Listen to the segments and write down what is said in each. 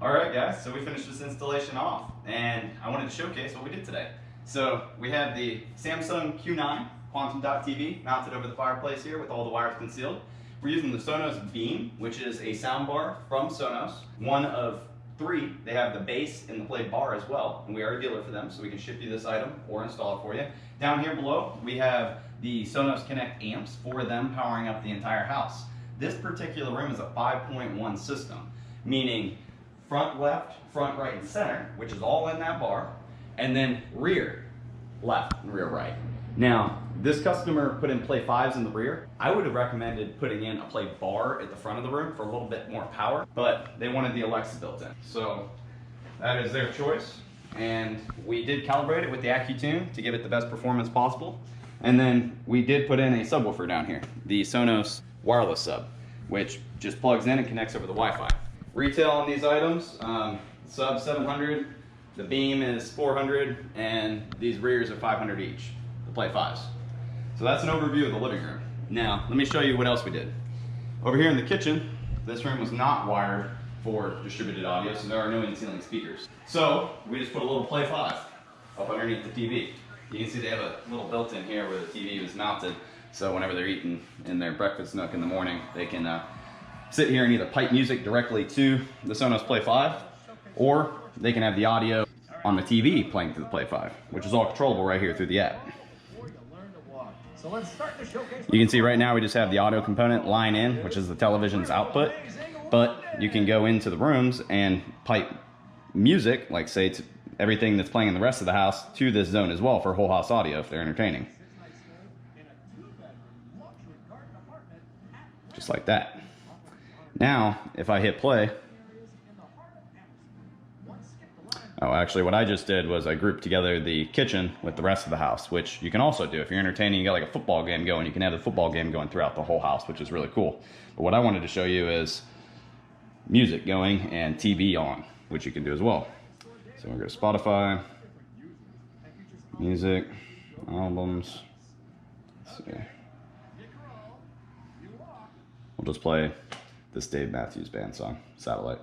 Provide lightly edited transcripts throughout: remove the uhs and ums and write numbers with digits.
Alright guys, so we finished this installation off and I wanted to showcase what we did today. So we have the Samsung Q9 Quantum Dot TV mounted over the fireplace here with all the wires concealed. We're using the Sonos Beam, which is a soundbar from Sonos. One of three. They have the bass and the play bar as well, and we are a dealer for them, so we can ship you this item or install it for you. Down here below, we have the Sonos Connect amps for them powering up the entire house. This particular room is a 5.1 system, meaning front left, front right, and center, which is all in that bar, and then rear left and rear right. Now, this customer put in play 5s in the rear. I would have recommended putting in a play bar at the front of the room for a little bit more power, but they wanted the Alexa built in. So that is their choice. And we did calibrate it with the AccuTune to give it the best performance possible. And then we did put in a subwoofer down here, the Sonos wireless sub, which just plugs in and connects over the Wi-Fi. Retail on these items, sub 700, the Beam is 400, and these rears are 500 each, the play 5s. So that's an overview of the living room. Now, let me show you what else we did. Over here in the kitchen, this room was not wired for distributed audio, so there are no in-ceiling speakers. So we just put a little play 5 up underneath the TV. You can see they have a little built-in here where the TV is mounted, so whenever they're eating in their breakfast nook in the morning, they can sit here and either pipe music directly to the Sonos Play 5, or they can have the audio on the TV playing through the Play 5, which is all controllable right here through the app. You can see right now we just have the audio component line in, which is the television's output, but you can go into the rooms and pipe music, like say to everything that's playing in the rest of the house, to this zone as well for whole house audio if they're entertaining. Just like that. Now, if I hit play, oh, actually what I just did was I grouped together the kitchen with the rest of the house, which you can also do. If you're entertaining, you got like a football game going, you can have the football game going throughout the whole house, which is really cool. But what I wanted to show you is music going and TV on, which you can do as well. So we'll go to Spotify, music, albums, let's see. We'll just play this Dave Matthews Band song, Satellite.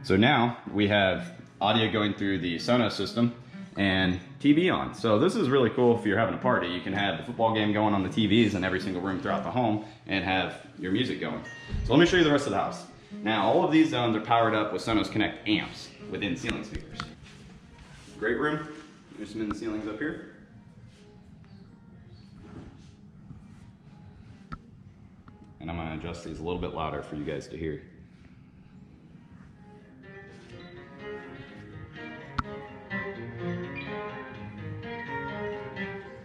So now we have audio going through the Sonos system and TV on. So this is really cool if you're having a party. You can have the football game going on the TVs in every single room throughout the home and have your music going. So let me show you the rest of the house. Now all of these zones are powered up with Sonos Connect amps with in-ceiling speakers. Great room. There's some in-ceilings up here. And I'm going to adjust these a little bit louder for you guys to hear.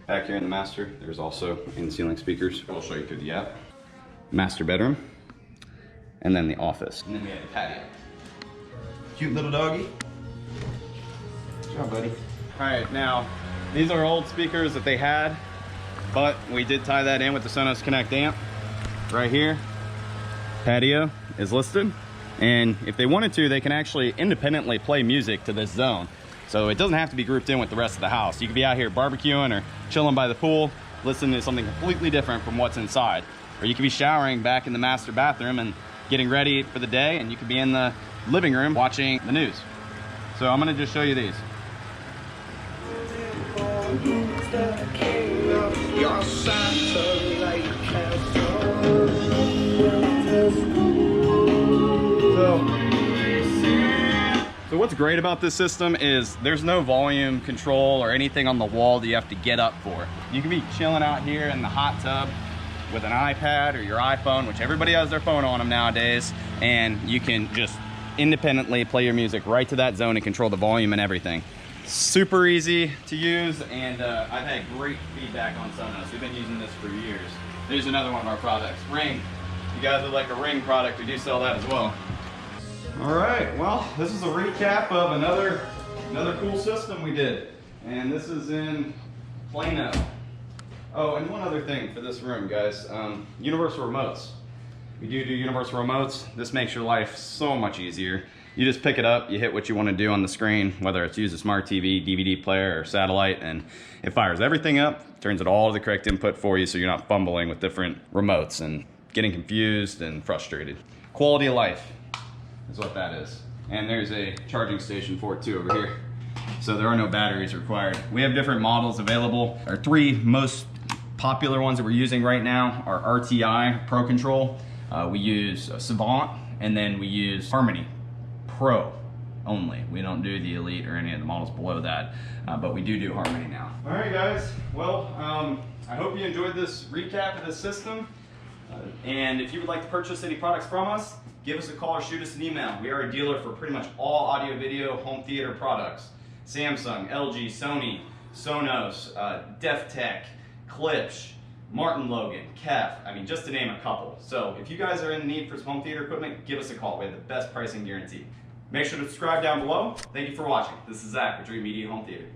Back here in the master, there's also in-ceiling speakers. We'll show you through the app. Master bedroom, and then the office. And then we have the patio. Cute little doggy. Good job, buddy. All right, now, these are old speakers that they had, but we did tie that in with the Sonos Connect amp. Right here, patio is listed, and if they wanted to, they can actually independently play music to this zone. So it doesn't have to be grouped in with the rest of the house. You could be out here barbecuing or chilling by the pool, listening to something completely different from what's inside. Or you could be showering back in the master bathroom and getting ready for the day, and you could be in the living room watching the news. So I'm gonna just show you these. So what's great about this system is there's no volume control or anything on the wall that you have to get up for. You can be chilling out here in the hot tub with an iPad or your iPhone, which everybody has their phone on them nowadays, and you can just independently play your music right to that zone and control the volume and everything. Super easy to use, and I've had great feedback on Sonos. We've been using this for years. There's another one of our products, Ring. If you guys would like a Ring product, we do sell that as well. All right, well, this is a recap of another cool system we did. And this is in Plano. Oh, and one other thing for this room, guys. Universal remotes. We do universal remotes. This makes your life so much easier. You just pick it up, you hit what you want to do on the screen, whether it's use a smart TV, DVD player, or satellite, and it fires everything up, turns it all to the correct input for you so you're not fumbling with different remotes and getting confused and frustrated. Quality of life is what that is. and there's a charging station for it too over here. So there are no batteries required. We have different models available. Our three most popular ones that we're using right now are RTI Pro Control. We use Savant, and then we use Harmony Pro only. We don't do the Elite or any of the models below that, but we do Harmony now. All right, guys. Well, I hope you enjoyed this recap of this system. And if you would like to purchase any products from us, give us a call or shoot us an email. We are a dealer for pretty much all audio, video, home theater products. Samsung, LG, Sony, Sonos, THUMBTAck, Klipsch, Martin Logan, Kef, I mean, just to name a couple. So if you guys are in the need for some home theater equipment, give us a call. We have the best pricing guarantee. Make sure to subscribe down below. Thank you for watching. This is Zach with Dreamedia Home Theater.